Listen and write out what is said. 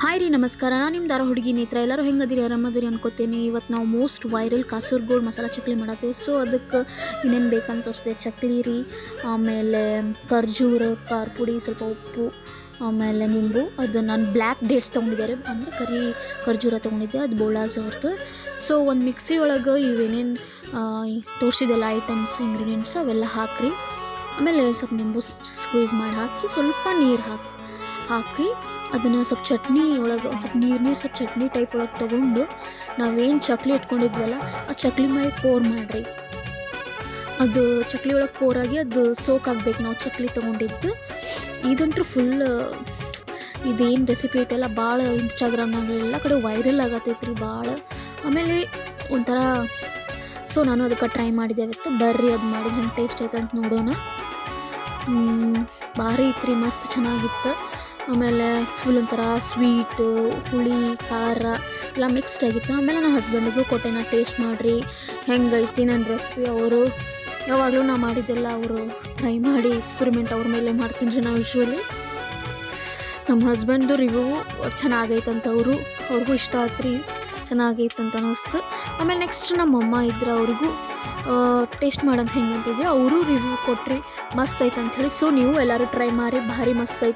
Hi ರೀ, ನಮಸ್ಕಾರ. ನಾನು ನಿಮ್ಮ ದಾರ ಹುಡುಗಿ ನೇತ್ರ. ಎಲ್ಲರೂ ಹೆಂಗದಿರಿ, ಆರಾಮದಿರಿ ಅನ್ಕೋತೀನಿ. ಇವತ್ತು ನಾವು ಮೋಸ್ಟ್ ವೈರಲ್ ಕಾಸರಗೋಡು ಮಸಾಲ ಚಕ್ಲಿ ಮಾಡತ್ತೀವಿ. ಸೊ ಅದಕ್ಕೆ ಇನ್ನೇನು ಬೇಕಂತ ತೋರಿಸಿದೆ. ಚಕ್ಲಿ ರೀ, ಆಮೇಲೆ ಖರ್ಜೂರ, ಖಾರ ಪುಡಿ, ಸ್ವಲ್ಪ ಉಪ್ಪು, ಆಮೇಲೆ ನಿಂಬು. ಅದು ನಾನು ಬ್ಲ್ಯಾಕ್ ಡೇಟ್ಸ್ ತೊಗೊಂಡಿದ್ದಾರೆ, ಅಂದರೆ ಕರಿ ಖರ್ಜೂರ ತೊಗೊಂಡಿದ್ದೆ, ಅದು ಬೋಳಾಸ್ ಅವ್ರದ್ದು. ಸೊ ಒಂದು ಮಿಕ್ಸಿ ಒಳಗೆ ಇವೇನೇನು ತೋರಿಸಿದೆಲ್ಲ ಐಟಮ್ಸ್, ಇಂಗ್ರೀಡಿಯೆಂಟ್ಸ್ ಅವೆಲ್ಲ ಹಾಕಿರಿ. ಆಮೇಲೆ ಸ್ವಲ್ಪ ನಿಂಬು ಸ್ಕ್ವೀಸ್ ಮಾಡಿ ಹಾಕಿ, ಸ್ವಲ್ಪ ನೀರು ಹಾಕಿ ಅದನ್ನು ಸ್ವಲ್ಪ ಚಟ್ನಿ ಒಳಗೆ ಒಂದು ಸ್ವಲ್ಪ ನೀರು ಸ್ವಲ್ಪ ಚಟ್ನಿ ಟೈಪ್ ಒಳಗೆ ತೊಗೊಂಡು ನಾವೇನು ಚಕ್ಲಿ ಇಟ್ಕೊಂಡಿದ್ವಲ್ಲ ಆ ಚಕ್ಲಿ ಮೇಲೆ ಪೋರ್ ಮಾಡಿರಿ. ಅದು ಚಕ್ಲಿ ಒಳಗೆ ಪೋರಾಗಿ ಅದು ಸೋಕ್ ಆಗ್ಬೇಕು. ನಾವು ಚಕ್ಲಿ ತೊಗೊಂಡಿದ್ದು ಇದಂತೂ ಫುಲ್ ಇದೇನು ರೆಸಿಪಿ ಐತೆಲ್ಲ ಭಾಳ ಇನ್ಸ್ಟಾಗ್ರಾಮ್ನಾಗ ಎಲ್ಲ ಕಡೆ ವೈರಲ್ ಆಗತ್ತೈತ್ರಿ ಭಾಳ. ಆಮೇಲೆ ಒಂಥರ ಸೊ ನಾನು ಅದಕ್ಕೆ ಟ್ರೈ ಮಾಡಿದೆ ಅವತ್ತು. ಬರ್ರಿ ಅದು ಮಾಡಿದ ಹೆಂಗೆ ಟೇಸ್ಟ್ ಐತೆ ಅಂತ ನೋಡೋಣ. ಭಾರಿ ಇತ್ತು ರೀ, ಮಸ್ತ್ ಚೆನ್ನಾಗಿತ್ತು. ಆಮೇಲೆ ಫುಲ್ ಒಂಥರ ಸ್ವೀಟು, ಹುಳಿ, ಖಾರ ಎಲ್ಲ ಮಿಕ್ಸ್ಡ್ ಆಗಿತ್ತು. ಆಮೇಲೆ ನನ್ನ ಹಸ್ಬೆಂಡಿಗೂ ಕೊಟ್ಟೆ, ನಾ ಟೇಸ್ಟ್ ಮಾಡಿರಿ ಹೆಂಗೈತಿ ನನ್ನ ರೆಸಿಪಿ. ಅವರು ಯಾವಾಗಲೂ ನಾ ಮಾಡಿದ್ದೆಲ್ಲ ಅವರು ಟ್ರೈ ಮಾಡಿ ಎಕ್ಸ್ಪೆರಿಮೆಂಟ್ ಅವ್ರ ಮೇಲೆ ಮಾಡ್ತೀನಿ ರೀ ನಾವು ಯೂಶ್ವಲಿ. ನಮ್ಮ ಹಸ್ಬೆಂಡ್ದು ರಿವ್ಯೂ ಚೆನ್ನಾಗೈತಂತ, ಅವ್ರಿಗೂ ಇಷ್ಟ ಆಯ್ತು ರೀ, ಚೆನ್ನಾಗೈತಂತ ಅನ್ನಿಸ್ತು. ಆಮೇಲೆ ನೆಕ್ಸ್ಟ್ ನಮ್ಮಮ್ಮ ಇದ್ರೆ ಅವ್ರಿಗೂ ಟೇಸ್ಟ್ ಮಾಡಂತ ಹೆಂಗಂತಿದ್ದೆ, ಅವರು ರಿವ್ಯೂ ಕೊಟ್ರಿ ಮಸ್ತ್ ಐತೆ ಅಂಥೇಳಿ. ಸೊ ನೀವು ಎಲ್ಲರೂ ಟ್ರೈ ಮಾಡಿ, ಭಾರಿ ಮಸ್ತ್ ಐತಿ.